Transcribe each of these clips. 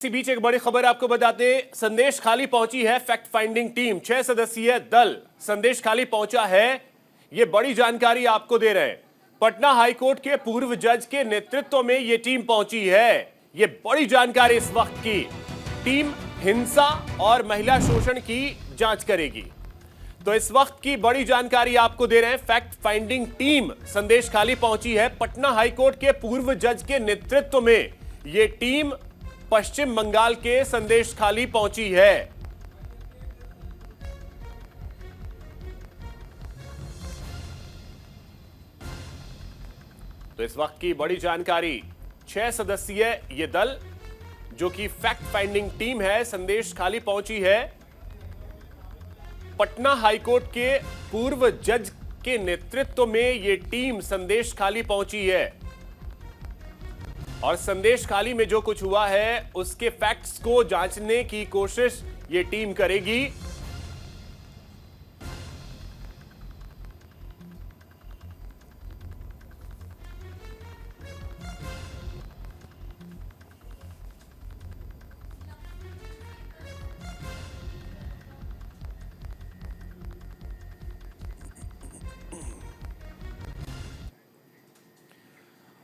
इसी बीच एक बड़ी खबर आपको बताते हैं। संदेश खाली पहुंची है फैक्ट फाइंडिंग टीम। 6 सदस्यीय दल संदेश खाली पहुंचा है। ये बड़ी जानकारी आपको दे रहे हैं। पटना हाईकोर्ट के पूर्व जज के नेतृत्व में ये टीम पहुंची है। ये बड़ी जानकारी इस वक्त की। टीम हिंसा और महिला शोषण की जांच करेगी। तो इस वक्त की बड़ी जानकारी आपको दे रहे हैं। फैक्ट फाइंडिंग टीम संदेश खाली पहुंची है। पटना हाईकोर्ट के पूर्व जज के नेतृत्व में ये टीम पश्चिम बंगाल के संदेश खाली पहुंची है। तो इस वक्त की बड़ी जानकारी, 6 सदस्यीय ये दल जो कि फैक्ट फाइंडिंग टीम है, संदेश खाली पहुंची है। पटना हाईकोर्ट के पूर्व जज के नेतृत्व में ये टीम संदेश खाली पहुंची है और संदेश खाली में जो कुछ हुआ है उसके फैक्ट्स को जांचने की कोशिश ये टीम करेगी।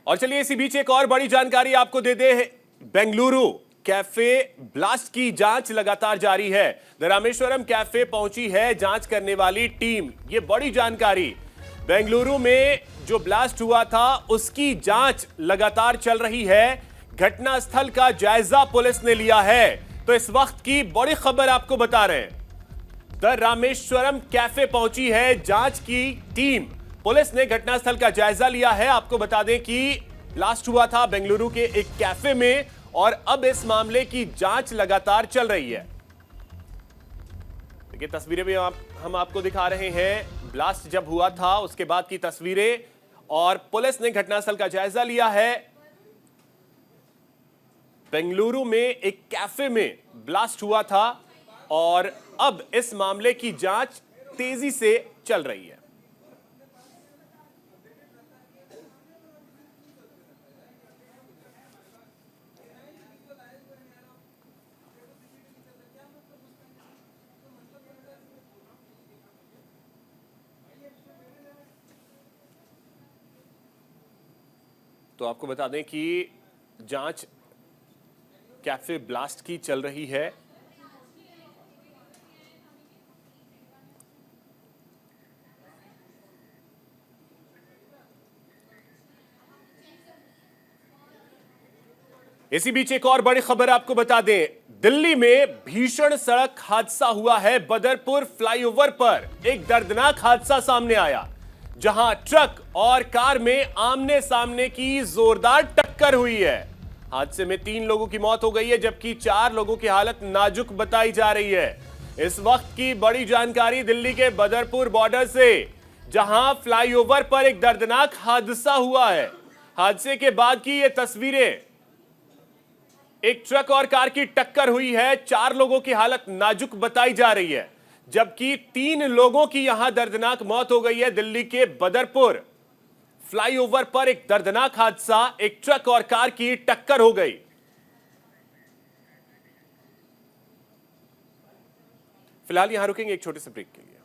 और चलिए इसी बीच एक और बड़ी जानकारी आपको दे दे। बेंगलुरु कैफे ब्लास्ट की जांच लगातार जारी है। द रामेश्वरम कैफे पहुंची है जांच करने वाली टीम। यह बड़ी जानकारी, बेंगलुरु में जो ब्लास्ट हुआ था उसकी जांच लगातार चल रही है। घटनास्थल का जायजा पुलिस ने लिया है। तो इस वक्त की बड़ी खबर आपको बता रहे हैं। द रामेश्वरम कैफे पहुंची है जांच की टीम। पुलिस ने घटनास्थल का जायजा लिया है। आपको बता दें कि ब्लास्ट हुआ था बेंगलुरु के एक कैफे में और अब इस मामले की जांच लगातार चल रही है। देखिए तस्वीरें भी हम आपको दिखा रहे हैं। ब्लास्ट जब हुआ था उसके बाद की तस्वीरें, और पुलिस ने घटनास्थल का जायजा लिया है। बेंगलुरु में एक कैफे में ब्लास्ट हुआ था और अब इस मामले की जांच तेजी से चल रही है। तो आपको बता दें कि जांच कैफे ब्लास्ट की चल रही है। इसी बीच एक और बड़ी खबर आपको बता दें। दिल्ली में भीषण सड़क हादसा हुआ है। बदरपुर फ्लाईओवर पर एक दर्दनाक हादसा सामने आया, जहां ट्रक और कार में आमने सामने की जोरदार टक्कर हुई है। हादसे में 3 लोगों की मौत हो गई है, जबकि 4 लोगों की हालत नाजुक बताई जा रही है। इस वक्त की बड़ी जानकारी दिल्ली के बदरपुर बॉर्डर से, जहां फ्लाईओवर पर एक दर्दनाक हादसा हुआ है। हादसे के बाद की ये तस्वीरें, एक ट्रक और कार की टक्कर हुई है। 4 लोगों की हालत नाजुक बताई जा रही है, जबकि 3 लोगों की यहां दर्दनाक मौत हो गई है। दिल्ली के बदरपुर फ्लाईओवर पर एक दर्दनाक हादसा, एक ट्रक और कार की टक्कर हो गई। फिलहाल यहां रुकेंगे एक छोटे से ब्रेक के लिए।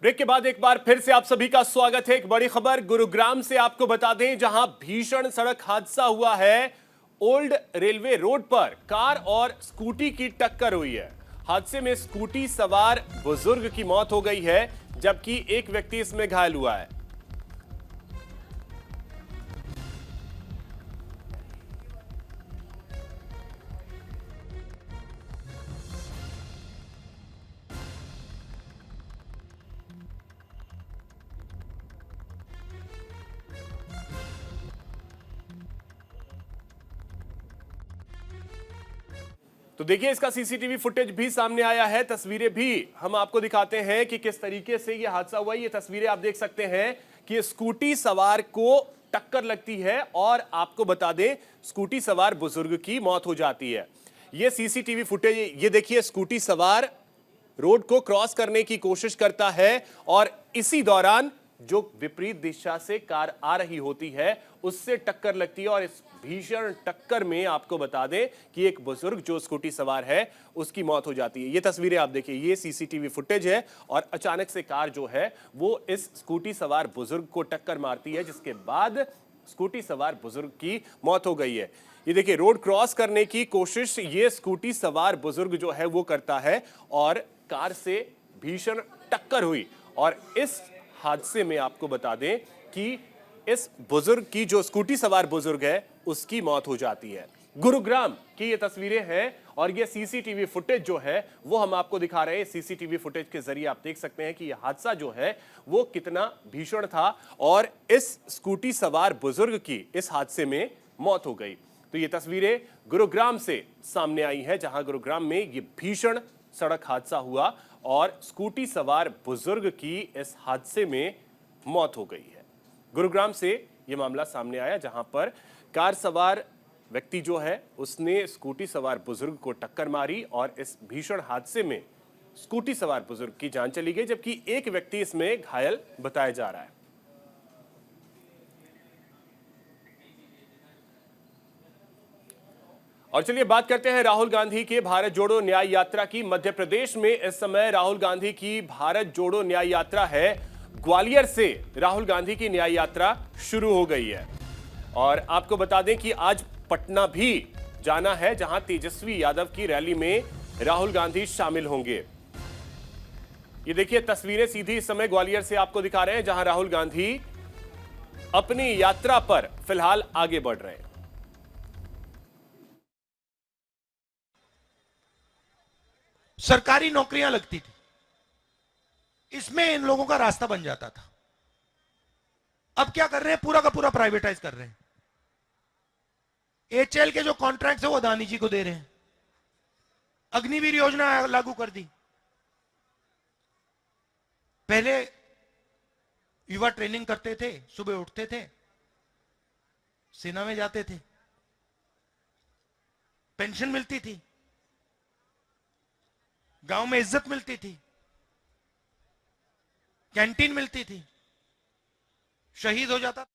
ब्रेक के बाद एक बार फिर से आप सभी का स्वागत है। एक बड़ी खबर गुरुग्राम से आपको बता दें, जहां भीषण सड़क हादसा हुआ है। ओल्ड रेलवे रोड पर कार और स्कूटी की टक्कर हुई है। हादसे में स्कूटी सवार बुजुर्ग की मौत हो गई है, जबकि एक व्यक्ति इसमें घायल हुआ है। तो देखिए इसका सीसीटीवी फुटेज भी सामने आया है। तस्वीरें भी हम आपको दिखाते हैं कि किस तरीके से यह हादसा हुआ। ये तस्वीरें आप देख सकते हैं कि स्कूटी सवार को टक्कर लगती है और आपको बता दें स्कूटी सवार बुजुर्ग की मौत हो जाती है। ये सीसीटीवी फुटेज, ये देखिए स्कूटी सवार रोड को क्रॉस करने की कोशिश करता है और इसी दौरान जो विपरीत दिशा से कार आ रही होती है उससे टक्कर लगती है और इस भीषण टक्कर में आपको बता दें कि एक बुजुर्ग जो स्कूटी सवार है उसकी मौत हो जाती है। ये तस्वीरें आप देखिए, ये सीसीटीवी फुटेज है और अचानक से कार जो है वो इस स्कूटी सवार बुजुर्ग को टक्कर मारती है, जिसके बाद स्कूटी सवार बुजुर्ग की मौत हो गई है। ये देखिए, रोड क्रॉस करने की कोशिश ये स्कूटी सवार बुजुर्ग जो है वो करता है और कार से भीषण टक्कर हुई और इस हादसे में आपको बता दें कि इस बुजुर्ग की, जो स्कूटी सवार बुजुर्ग है, उसकी मौत हो जाती है। गुरुग्राम की ये तस्वीरें हैं और ये सीसीटीवी फुटेज जो है वो हम आपको दिखा रहे हैं। सीसीटीवी फुटेज के जरिए आप देख सकते हैं कि यह हादसा जो है वो कितना भीषण था और इस स्कूटी सवार बुजुर्ग की इस हादसे में मौत हो गई। तो ये तस्वीरें गुरुग्राम से सामने आई हैं, जहां गुरुग्राम में ये भीषण सड़क हादसा हुआ और स्कूटी सवार बुजुर्ग की इस हादसे में मौत हो गई है। गुरुग्राम से यह मामला सामने आया, जहां पर कार सवार व्यक्ति जो है उसने स्कूटी सवार बुजुर्ग को टक्कर मारी और इस भीषण हादसे में स्कूटी सवार बुजुर्ग की जान चली गई, जबकि एक व्यक्ति इसमें घायल बताया जा रहा है। और चलिए बात करते हैं राहुल गांधी के भारत जोड़ो न्याय यात्रा की। मध्य प्रदेश में इस समय राहुल गांधी की भारत जोड़ो न्याय यात्रा है। ग्वालियर से राहुल गांधी की न्याय यात्रा शुरू हो गई है और आपको बता दें कि आज पटना भी जाना है, जहां तेजस्वी यादव की रैली में राहुल गांधी शामिल होंगे। ये देखिए, तस्वीरें सीधी इस समय ग्वालियर से आपको दिखा रहे हैं, जहां राहुल गांधी अपनी यात्रा पर फिलहाल आगे बढ़ रहे हैं। सरकारी नौकरियां लगती थी, इसमें इन लोगों का रास्ता बन जाता था। अब क्या कर रहे हैं, पूरा का पूरा प्राइवेटाइज कर रहे हैं। एचएल के जो कॉन्ट्रैक्ट है वो अदानी जी को दे रहे हैं। अग्निवीर योजना लागू कर दी। पहले युवा ट्रेनिंग करते थे, सुबह उठते थे, सेना में जाते थे, पेंशन मिलती थी, गांव में इज्जत मिलती थी, कैंटीन मिलती थी, शहीद हो जाता।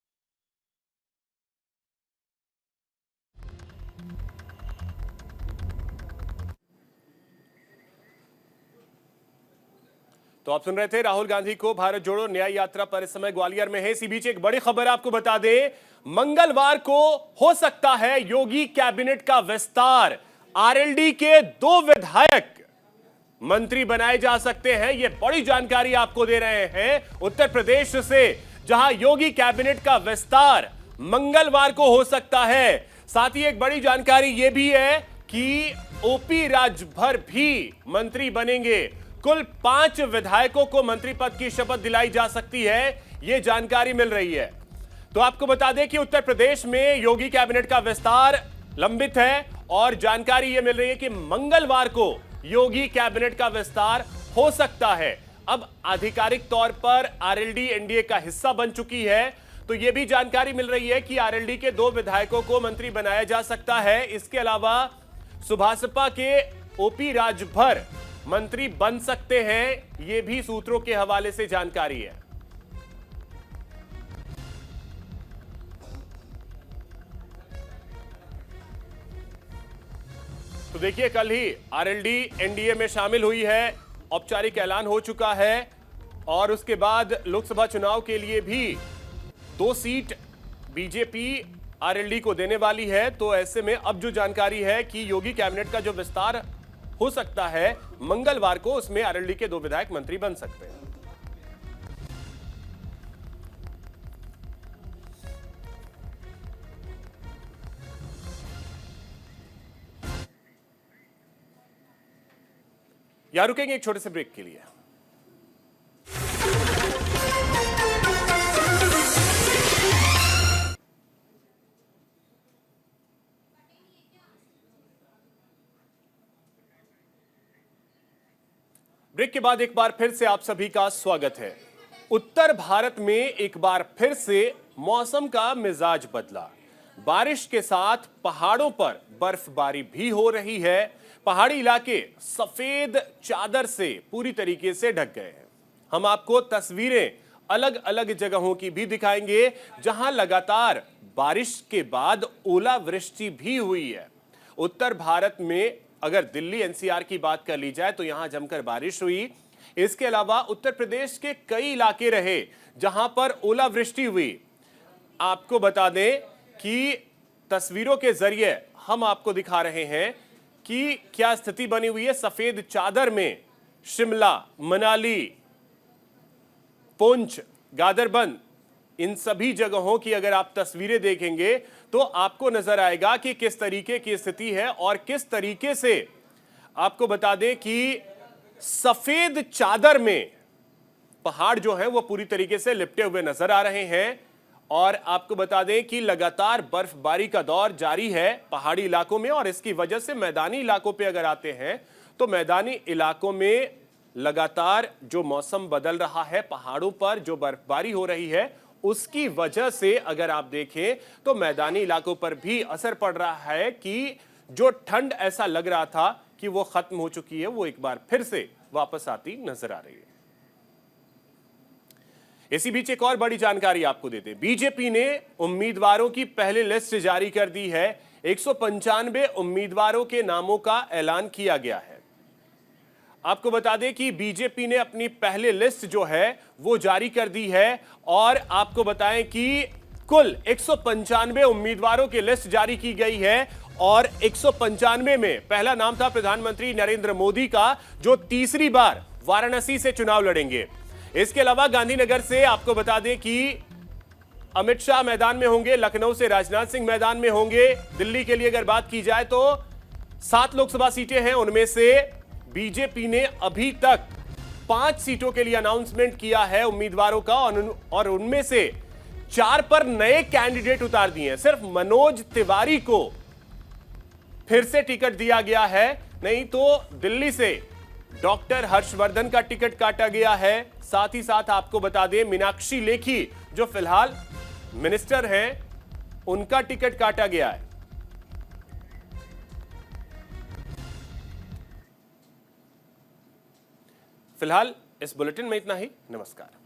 तो आप सुन रहे थे राहुल गांधी को भारत जोड़ो न्याय यात्रा पर इस समय ग्वालियर में है। इसी बीच एक बड़ी खबर आपको बता दें, मंगलवार को हो सकता है योगी कैबिनेट का विस्तार। आरएलडी के 2 विधायक मंत्री बनाए जा सकते हैं। यह बड़ी जानकारी आपको दे रहे हैं उत्तर प्रदेश से, जहां योगी कैबिनेट का विस्तार मंगलवार को हो सकता है। साथ ही एक बड़ी जानकारी यह भी है कि ओपी राजभर भी मंत्री बनेंगे। कुल 5 विधायकों को मंत्री पद की शपथ दिलाई जा सकती है, यह जानकारी मिल रही है। तो आपको बता दें कि उत्तर प्रदेश में योगी कैबिनेट का विस्तार लंबित है और जानकारी यह मिल रही है कि मंगलवार को योगी कैबिनेट का विस्तार हो सकता है। अब आधिकारिक तौर पर आरएलडी एनडीए का हिस्सा बन चुकी है, तो यह भी जानकारी मिल रही है कि आरएलडी के 2 विधायकों को मंत्री बनाया जा सकता है। इसके अलावा सुभासपा के ओपी राजभर मंत्री बन सकते हैं, यह भी सूत्रों के हवाले से जानकारी है। तो देखिए, कल ही आरएलडी एनडीए में शामिल हुई है, औपचारिक ऐलान हो चुका है और उसके बाद लोकसभा चुनाव के लिए भी 2 सीट बीजेपी आरएलडी को देने वाली है। तो ऐसे में अब जो जानकारी है कि योगी कैबिनेट का जो विस्तार हो सकता है मंगलवार को, उसमें आरएलडी के 2 विधायक मंत्री बन सकते हैं। यहां रुकेंगे एक छोटे से ब्रेक के लिए। ब्रेक के बाद एक बार फिर से आप सभी का स्वागत है। उत्तर भारत में एक बार फिर से मौसम का मिजाज बदला। बारिश के साथ पहाड़ों पर बर्फबारी भी हो रही है। पहाड़ी इलाके सफेद चादर से पूरी तरीके से ढक गए हैं। हम आपको तस्वीरें अलग अलग जगहों की भी दिखाएंगे जहां लगातार बारिश के बाद ओलावृष्टि भी हुई है। उत्तर भारत में अगर दिल्ली एनसीआर की बात कर ली जाए तो यहां जमकर बारिश हुई। इसके अलावा उत्तर प्रदेश के कई इलाके रहे जहां पर ओलावृष्टि हुई। आपको बता दें कि तस्वीरों के जरिए हम आपको दिखा रहे हैं कि क्या स्थिति बनी हुई है सफेद चादर में। शिमला, मनाली, पुंछ, गादरबंद, इन सभी जगहों की अगर आप तस्वीरें देखेंगे तो आपको नजर आएगा कि किस तरीके की स्थिति है और किस तरीके से आपको बता दें कि सफेद चादर में पहाड़ जो है वो पूरी तरीके से लिपटे हुए नजर आ रहे हैं। और आपको बता दें कि लगातार बर्फबारी का दौर जारी है पहाड़ी इलाकों में और इसकी वजह से मैदानी इलाकों पे अगर आते हैं तो मैदानी इलाकों में लगातार जो मौसम बदल रहा है, पहाड़ों पर जो बर्फबारी हो रही है उसकी वजह से अगर आप देखें तो मैदानी इलाकों पर भी असर पड़ रहा है कि जो ठंड ऐसा लग रहा था कि वो खत्म हो चुकी है, वो एक बार फिर से वापस आती नजर आ रही है। इसी बीच एक और बड़ी जानकारी आपको देते हैं। बीजेपी ने उम्मीदवारों की पहली लिस्ट जारी कर दी है। 195 उम्मीदवारों के नामों का ऐलान किया गया है। आपको बता दें कि बीजेपी ने अपनी पहली लिस्ट जो है वो जारी कर दी है और आपको बताएं कि कुल 195 उम्मीदवारों की लिस्ट जारी की गई है और 195 में पहला नाम था प्रधानमंत्री नरेंद्र मोदी का, जो तीसरी बार वाराणसी से चुनाव लड़ेंगे। इसके अलावा गांधीनगर से आपको बता दें कि अमित शाह मैदान में होंगे, लखनऊ से राजनाथ सिंह मैदान में होंगे। दिल्ली के लिए अगर बात की जाए तो 7 लोकसभा सीटें हैं, उनमें से बीजेपी ने अभी तक 5 सीटों के लिए अनाउंसमेंट किया है उम्मीदवारों का और उनमें से 4 पर नए कैंडिडेट उतार दिए हैं। सिर्फ मनोज तिवारी को फिर से टिकट दिया गया है, नहीं तो दिल्ली से डॉक्टर हर्षवर्धन का टिकट काटा गया है। साथ ही साथ आपको बता दें मीनाक्षी लेखी जो फिलहाल मिनिस्टर हैं उनका टिकट काटा गया है। फिलहाल इस बुलेटिन में इतना ही। नमस्कार।